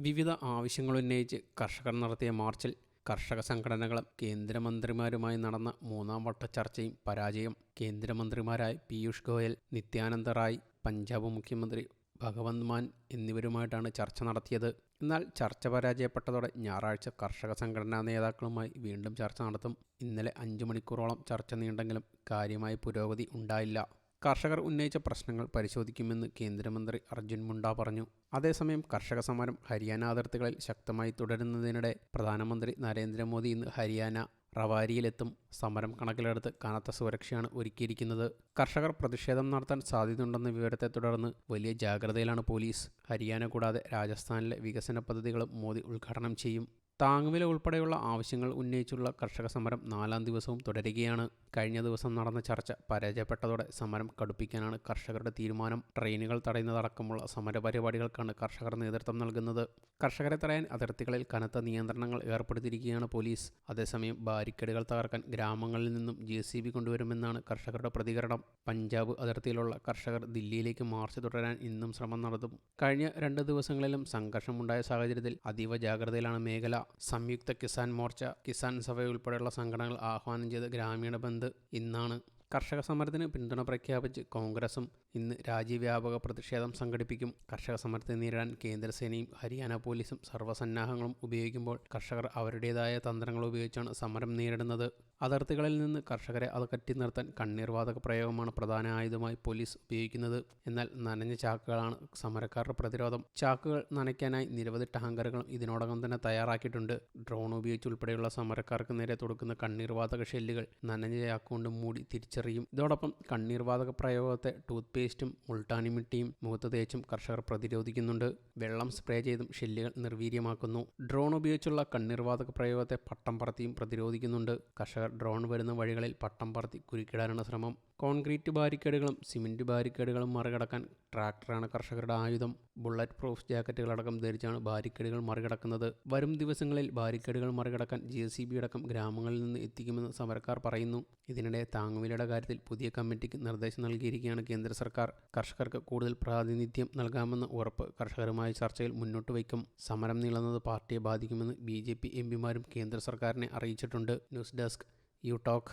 വിവിധ ആവശ്യങ്ങളുന്നയിച്ച് കർഷകർ നടത്തിയ മാർച്ചിൽ കർഷക സംഘടനകളും കേന്ദ്രമന്ത്രിമാരുമായി നടന്ന മൂന്നാം വട്ട ചർച്ചയും പരാജയം. കേന്ദ്രമന്ത്രിമാരായ പീയൂഷ് ഗോയൽ, നിത്യാനന്ദ റായ്, പഞ്ചാബ് മുഖ്യമന്ത്രി ഭഗവന്ത് മാൻ എന്നിവരുമായിട്ടാണ് ചർച്ച നടത്തിയത്. എന്നാൽ ചർച്ച പരാജയപ്പെട്ടതോടെ ഞായറാഴ്ച കർഷക സംഘടനാ നേതാക്കളുമായി വീണ്ടും ചർച്ച നടത്തും. ഇന്നലെ 5 മണിക്കൂറോളം ചർച്ച നീണ്ടെങ്കിലും കാര്യമായ പുരോഗതി ഉണ്ടായില്ല. കർഷകർ ഉന്നയിച്ച പ്രശ്നങ്ങൾ പരിശോധിക്കുമെന്ന് കേന്ദ്രമന്ത്രി അർജുൻ മുണ്ട പറഞ്ഞു. അതേസമയം കർഷക സമരം ഹരിയാന അതിർത്തികളിൽ ശക്തമായി തുടരുന്നതിനിടെ പ്രധാനമന്ത്രി നരേന്ദ്രമോദി ഇന്ന് ഹരിയാന റവാരിയിലെത്തും. സമരം കണക്കിലെടുത്ത് കനത്ത സുരക്ഷയാണ് ഒരുക്കിയിരിക്കുന്നത്. കർഷകർ പ്രതിഷേധം നടത്താൻ സാധ്യതയുണ്ടെന്ന വിവരത്തെ തുടർന്ന് വലിയ ജാഗ്രതയിലാണ് പോലീസ്. ഹരിയാന കൂടാതെ രാജസ്ഥാനിലെ വികസന പദ്ധതികളും മോദി ഉദ്ഘാടനം ചെയ്യും. താങ്ങുവില ഉൾപ്പെടെയുള്ള ആവശ്യങ്ങൾ ഉന്നയിച്ചുള്ള കർഷക സമരം 4ാം ദിവസവും തുടരുകയാണ്. കഴിഞ്ഞ ദിവസം നടന്ന ചർച്ച പരാജയപ്പെട്ടതോടെ സമരം കടുപ്പിക്കാനാണ് കർഷകരുടെ തീരുമാനം. ട്രെയിനുകൾ തടയുന്നതടക്കമുള്ള സമരപരിപാടികൾക്കാണ് കർഷകർ നേതൃത്വം നൽകുന്നത്. കർഷകരെ തടയാൻ അതിർത്തികളിൽ കനത്ത നിയന്ത്രണങ്ങൾ ഏർപ്പെടുത്തിയിരിക്കുകയാണ് പോലീസ്. അതേസമയം ബാരിക്കേഡുകൾ തകർക്കാൻ ഗ്രാമങ്ങളിൽ നിന്നും JCB കൊണ്ടുവരുമെന്നാണ് കർഷകരുടെ പ്രതികരണം. പഞ്ചാബ് അതിർത്തിയിലുള്ള കർഷകർ ദില്ലിയിലേക്ക് മാർച്ച് തുടരാൻ ഇന്നും ശ്രമം നടത്തും. കഴിഞ്ഞ 2 ദിവസങ്ങളിലും സംഘർഷമുണ്ടായ സാഹചര്യത്തിൽ അതീവ ജാഗ്രതയിലാണ് മേഖല. സംയുക്ത കിസാൻ മോർച്ച, കിസാൻ സഭ ഉൾപ്പെടെയുള്ള സംഘടനകൾ ആഹ്വാനം ചെയ്ത ഗ്രാമീണ ബന്ദ് ഇന്നാണ്. കർഷക സമരത്തിന് പിന്തുണ പ്രഖ്യാപിച്ച് കോൺഗ്രസും ഇന്ന് രാജ്യവ്യാപക പ്രതിഷേധം സംഘടിപ്പിക്കും. കർഷക സമരത്തെ നേരിടാൻ കേന്ദ്രസേനയും ഹരിയാന പോലീസും സർവ്വസന്നാഹങ്ങളും ഉപയോഗിക്കുമ്പോൾ കർഷകർ അവരുടേതായ തന്ത്രങ്ങൾ ഉപയോഗിച്ചാണ് സമരം നേരിടുന്നത്. അതിർത്തികളിൽ നിന്ന് കർഷകരെ അകറ്റി നിർത്താൻ കണ്ണീർവാതക പ്രയോഗമാണ് പ്രധാന ആയുധമായി പോലീസ് ഉപയോഗിക്കുന്നത്. എന്നാൽ നനഞ്ഞ ചാക്കുകളാണ് സമരക്കാരുടെ പ്രതിരോധം. ചാക്കുകൾ നനയ്ക്കാനായി നിരവധി ടാങ്കറുകളും ഇതിനോടകം തന്നെ തയ്യാറാക്കിയിട്ടുണ്ട്. ഡ്രോൺ ഉപയോഗിച്ചുൾപ്പെടെയുള്ള സമരക്കാർക്ക് നേരെ തൊടുക്കുന്ന കണ്ണീർവാതക ഷെല്ലുകൾ നനഞ്ഞ ചാക്കുകൊണ്ട് മൂടി തിരിച്ചറിയും. ഇതോടൊപ്പം കണ്ണീർവാതക പ്രയോഗത്തെ ടൂത്ത് പേസ്റ്റും മുൾട്ടാനി മിട്ടിയും മുഖത്ത് തേച്ചും കർഷകർ പ്രതിരോധിക്കുന്നുണ്ട്. വെള്ളം സ്പ്രേ ചെയ്തും ഷെല്ലുകൾ നിർവീര്യമാക്കുന്നു. ഡ്രോൺ ഉപയോഗിച്ചുള്ള കണ്ണീർവാതക പ്രയോഗത്തെ പട്ടം പറത്തിയും പ്രതിരോധിക്കുന്നുണ്ട്. കർഷകർ ഡ്രോൺ വരുന്ന വഴികളിൽ പട്ടം പറത്തി കുരുക്കിടാനാണ് ശ്രമം. കോൺക്രീറ്റ് ബാരിക്കേഡുകളും സിമന്റ് ബാരിക്കേഡുകളും മറികടക്കാൻ ട്രാക്ടറാണ് കർഷകരുടെ ആയുധം. ബുള്ളറ്റ് പ്രൂഫ് ജാക്കറ്റുകളടക്കം ധരിച്ചാണ് ബാരിക്കേഡുകൾ മറികടക്കുന്നത്. വരും ദിവസങ്ങളിൽ ബാരിക്കേഡുകൾ മറികടക്കാൻ JCB അടക്കം ഗ്രാമങ്ങളിൽ നിന്ന് എത്തിക്കുമെന്ന് സമരക്കാർ പറയുന്നു. ഇതിനിടെ താങ്ങുവിലയുടെ കാര്യത്തിൽ പുതിയ കമ്മിറ്റിക്ക് നിർദ്ദേശം നൽകിയിരിക്കുകയാണ് കേന്ദ്ര സർക്കാർ. കർഷകർക്ക് കൂടുതൽ പ്രാതിനിധ്യം നൽകാമെന്ന ഉറപ്പ് കർഷകരുമായി ചർച്ചയിൽ മുന്നോട്ട് വയ്ക്കും. സമരം നീളുന്നത് പാർട്ടിയെ ബാധിക്കുമെന്ന് BJP MPമാരും കേന്ദ്ര സർക്കാരിനെ അറിയിച്ചിട്ടുണ്ട്. News desk you talk.